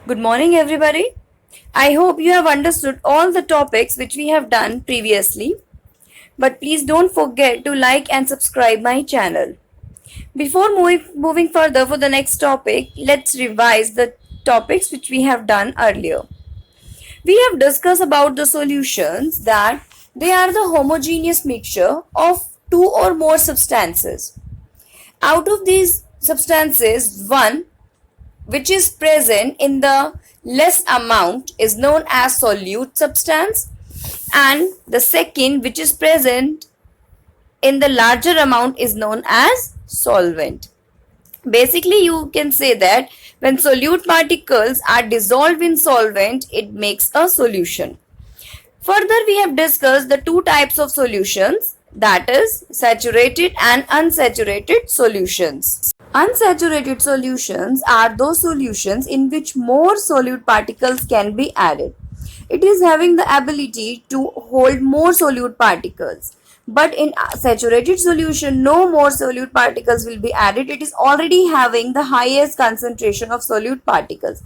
Good morning, everybody. I hope you have understood all the topics which we have done previously. But please don't forget to like and subscribe my channel. Before moving further for the next topic, let's revise the topics which we have done earlier. We have discussed about the solutions that they are the homogeneous mixture of two or more substances. Out of these substances, one which is present in the less amount is known as solute substance, and the second which is present in the larger amount is known as solvent. Basically, you can say that when solute particles are dissolved in solvent, it makes a solution. Further, we have discussed the two types of solutions, that is saturated and unsaturated solutions. Unsaturated solutions are those solutions in which more solute particles can be added. It is having the ability to hold more solute particles. But in saturated solution, no more solute particles will be added. It is already having the highest concentration of solute particles.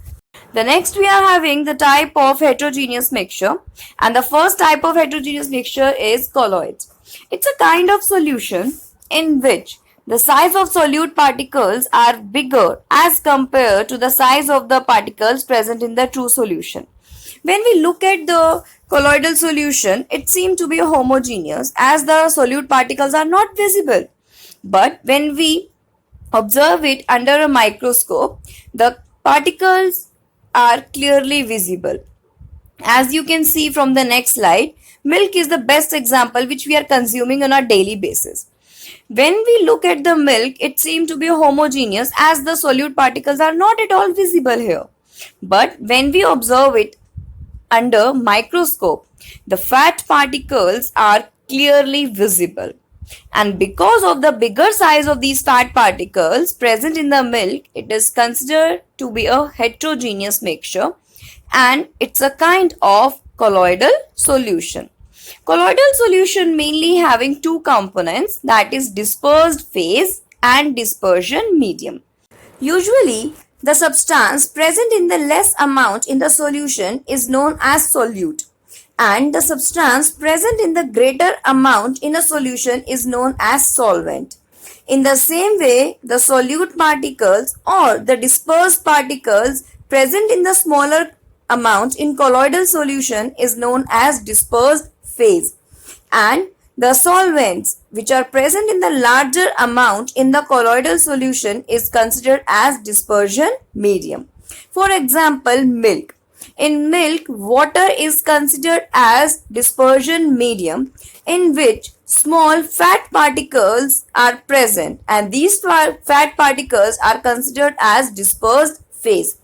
The next we are having the type of heterogeneous mixture, and the first type of heterogeneous mixture is colloids. It's a kind of solution in which the size of solute particles are bigger as compared to the size of the particles present in the true solution. When we look at the colloidal solution, it seems to be homogeneous as the solute particles are not visible. But when we observe it under a microscope, the particles are clearly visible. As you can see from the next slide, milk is the best example which we are consuming on a daily basis. When we look at the milk, it seems to be homogeneous as the solute particles are not at all visible here. But when we observe it under microscope, the fat particles are clearly visible. And because of the bigger size of these fat particles present in the milk, it is considered to be a heterogeneous mixture, and it's a kind of colloidal solution. Colloidal solution mainly having two components, that is dispersed phase and dispersion medium. Usually, the substance present in the less amount in the solution is known as solute, and the substance present in the greater amount in a solution is known as solvent. In the same way, the solute particles or the dispersed particles present in the smaller amount in colloidal solution is known as dispersed phase, and the solvents which are present in the larger amount in the colloidal solution is considered as dispersion medium. For example, milk. In milk, water is considered as dispersion medium in which small fat particles are present, and these fat particles are considered as dispersed phase.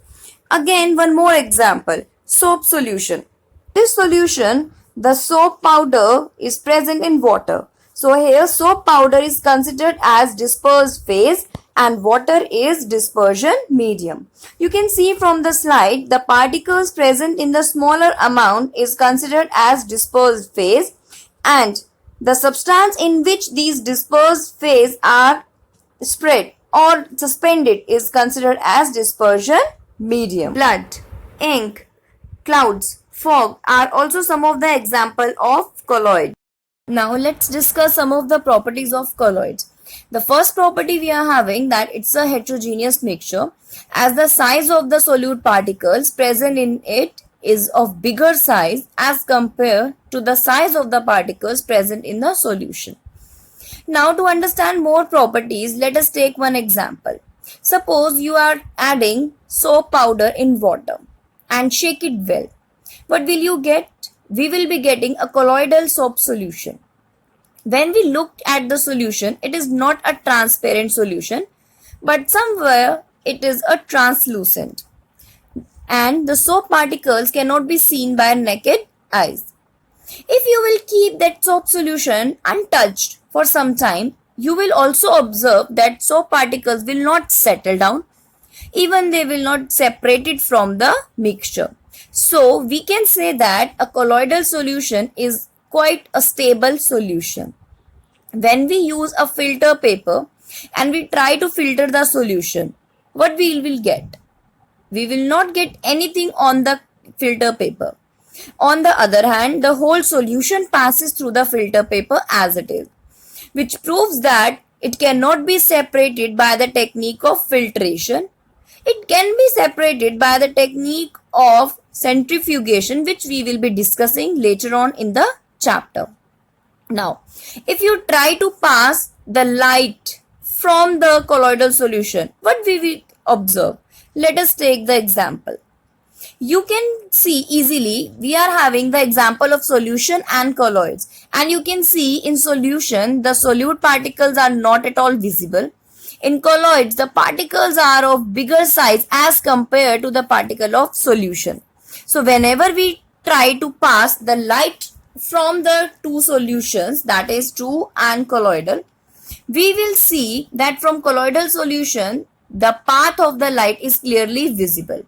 Again, one more example, soap solution. This solution, the soap powder is present in water. So here soap powder is considered as dispersed phase and water is dispersion medium. You can see from the slide the particles present in the smaller amount is considered as dispersed phase, and the substance in which these dispersed phase are spread or suspended is considered as dispersion medium. Blood, ink, clouds, fog are also some of the example of colloid. Now let's discuss some of the properties of colloids. The first property we are having that it's a heterogeneous mixture, as the size of the solute particles present in it is of bigger size as compared to the size of the particles present in the solution. Now to understand more properties, let us take one example. Suppose you are adding soap powder in water and shake it well. What will you get? We will be getting a colloidal soap solution. When we look at the solution, it is not a transparent solution, but somewhere it is a translucent. And the soap particles cannot be seen by naked eyes. If you will keep that soap solution untouched for some time, you will also observe that soap particles will not settle down. Even they will not separate it from the mixture. So we can say that a colloidal solution is quite a stable solution. When we use a filter paper and we try to filter the solution, what we will get? We will not get anything on the filter paper. On the other hand, the whole solution passes through the filter paper as it is, which proves that it cannot be separated by the technique of filtration. It can be separated by the technique of centrifugation, which we will be discussing later on in the chapter. Now, if you try to pass the light from the colloidal solution, what we will observe? Let us take the example. You can see easily we are having the example of solution and colloids, and you can see in solution the solute particles are not at all visible. In colloids the particles are of bigger size as compared to the particle of solution. So whenever we try to pass the light from the two solutions, that is true and colloidal, we will see that from colloidal solution the path of the light is clearly visible.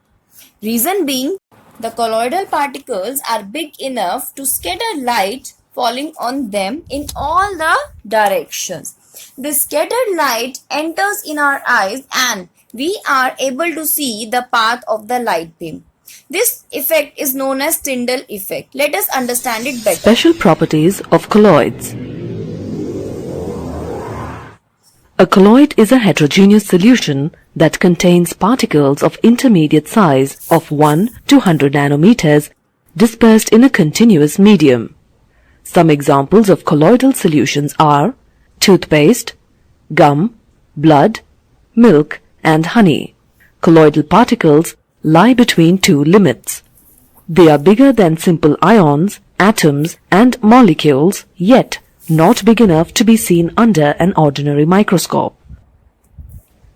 Reason being, the colloidal particles are big enough to scatter light falling on them in all the directions. The scattered light enters in our eyes and we are able to see the path of the light beam. This effect is known as Tyndall effect. Let us understand it better. Special properties of colloids. A colloid is a heterogeneous solution that contains particles of intermediate size of 1 to 100 nanometers dispersed in a continuous medium. Some examples of colloidal solutions are toothpaste, gum, blood, milk, and honey. Colloidal particles lie between two limits. They are bigger than simple ions, atoms, and molecules, yet not big enough to be seen under an ordinary microscope.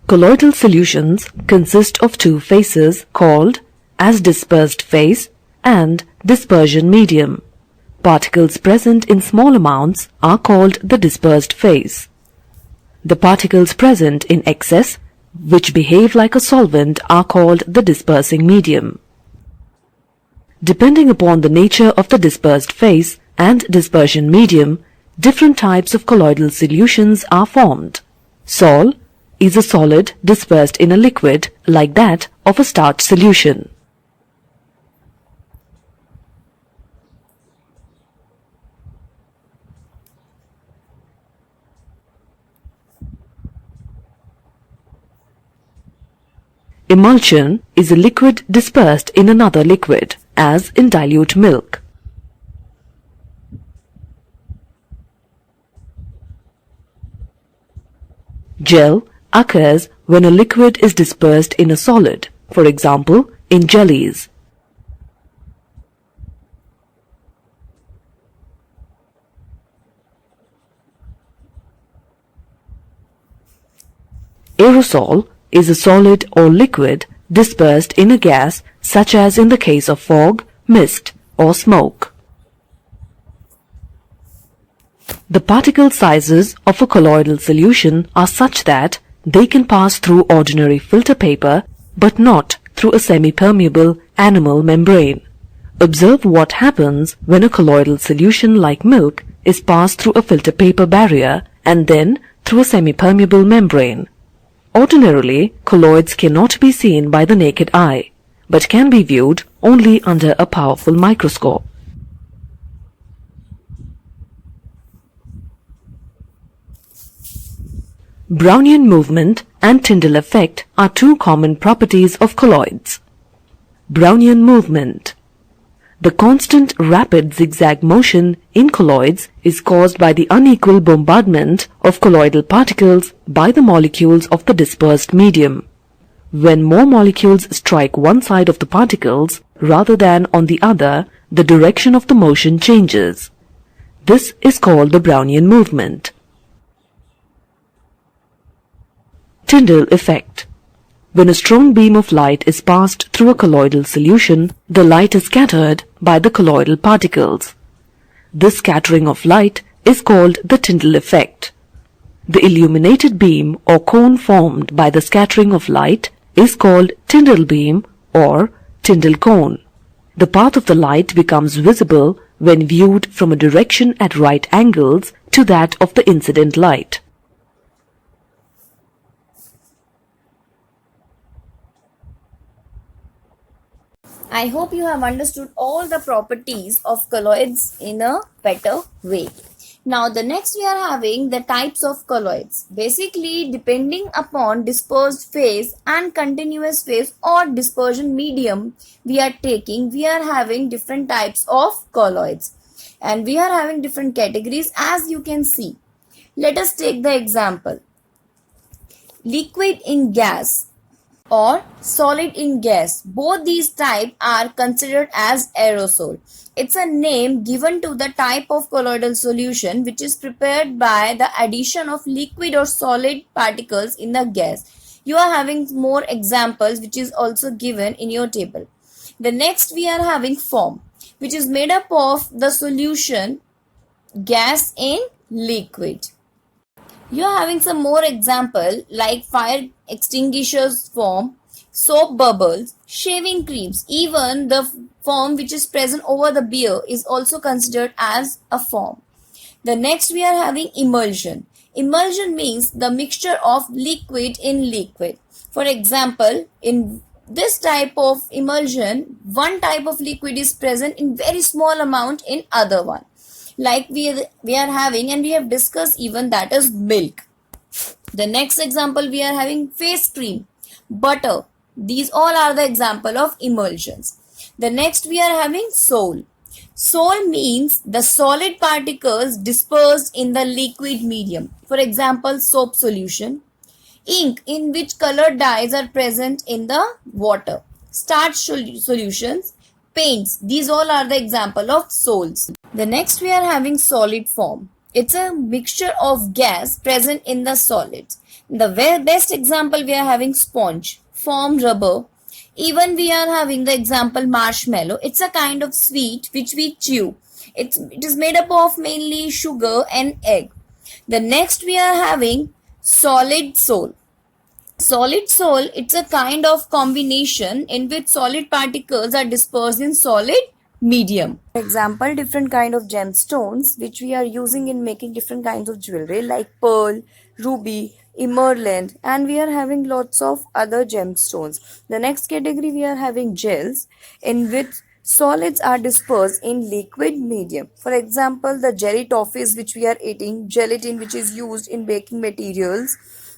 Colloidal solutions consist of two phases called as dispersed phase and dispersion medium. Particles present in small amounts are called the dispersed phase. The particles present in excess, which behave like a solvent, are called the dispersing medium. Depending upon the nature of the dispersed phase and dispersion medium, different types of colloidal solutions are formed. Sol is a solid dispersed in a liquid like that of a starch solution. Emulsion is a liquid dispersed in another liquid, as in dilute milk. Gel occurs when a liquid is dispersed in a solid, for example, in jellies. Aerosol is a solid or liquid dispersed in a gas, such as in the case of fog, mist, or smoke. The particle sizes of a colloidal solution are such that they can pass through ordinary filter paper but not through a semi-permeable animal membrane. Observe what happens when a colloidal solution like milk is passed through a filter paper barrier and then through a semi-permeable membrane. Ordinarily, colloids cannot be seen by the naked eye, but can be viewed only under a powerful microscope. Brownian movement and Tyndall effect are two common properties of colloids. Brownian movement. The constant rapid zigzag motion in colloids is caused by the unequal bombardment of colloidal particles by the molecules of the dispersed medium. When more molecules strike one side of the particles rather than on the other, the direction of the motion changes. This is called the Brownian movement. Tyndall effect. When a strong beam of light is passed through a colloidal solution, the light is scattered by the colloidal particles. This scattering of light is called the Tyndall effect. The illuminated beam or cone formed by the scattering of light is called Tyndall beam or Tyndall cone. The path of the light becomes visible when viewed from a direction at right angles to that of the incident light. I hope you have understood all the properties of colloids in a better way. Now the next we are having the types of colloids. Basically, depending upon dispersed phase and continuous phase or dispersion medium we are taking, we are having different types of colloids. And we are having different categories as you can see. Let us take the example. Liquid in gas or solid in gas. Both these types are considered as aerosol. It's a name given to the type of colloidal solution which is prepared by the addition of liquid or solid particles in the gas. You are having more examples which is also given in your table. The next we are having foam, which is made up of the solution gas in liquid. You are having some more example like fire extinguishers foam, soap bubbles, shaving creams. Even the foam which is present over the beer is also considered as a foam. The next we are having emulsion. Emulsion means the mixture of liquid in liquid. For example, in this type of emulsion, one type of liquid is present in very small amount in other one. Like we are having and we have discussed even that is milk. The next example we are having face cream, butter. These all are the example of emulsions. The next we are having sol. Sol means the solid particles dispersed in the liquid medium. For example, soap solution. Ink, in which colored dyes are present in the water. Starch solutions. Paints. These all are the example of sols. The next we are having solid form. It's a mixture of gas present in the solids. The best example we are having sponge, foam rubber. Even we are having the example marshmallow. It's a kind of sweet which we chew. It is made up of mainly sugar and egg. The next we are having solid sol. Solid sol, it's a kind of combination in which solid particles are dispersed in solid medium. For example, different kind of gemstones which we are using in making different kinds of jewelry like pearl, ruby, emerald, and we are having lots of other gemstones. The next category we are having gels in which solids are dispersed in liquid medium. For example, the jelly toffees which we are eating, gelatin which is used in baking materials.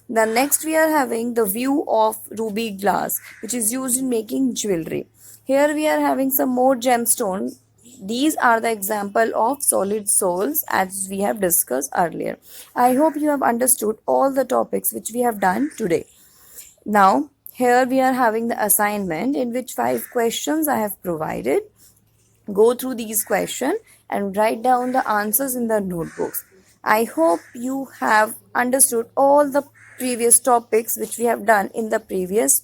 The next we are having the view of ruby glass which is used in making jewelry. Here we are having some more gemstone. These are the example of solid sols as we have discussed earlier. I hope you have understood all the topics which we have done today. Now here we are having the assignment in which 5 questions I have provided. Go through these questions and write down the answers in the notebooks. I hope you have understood all the previous topics which we have done in the previous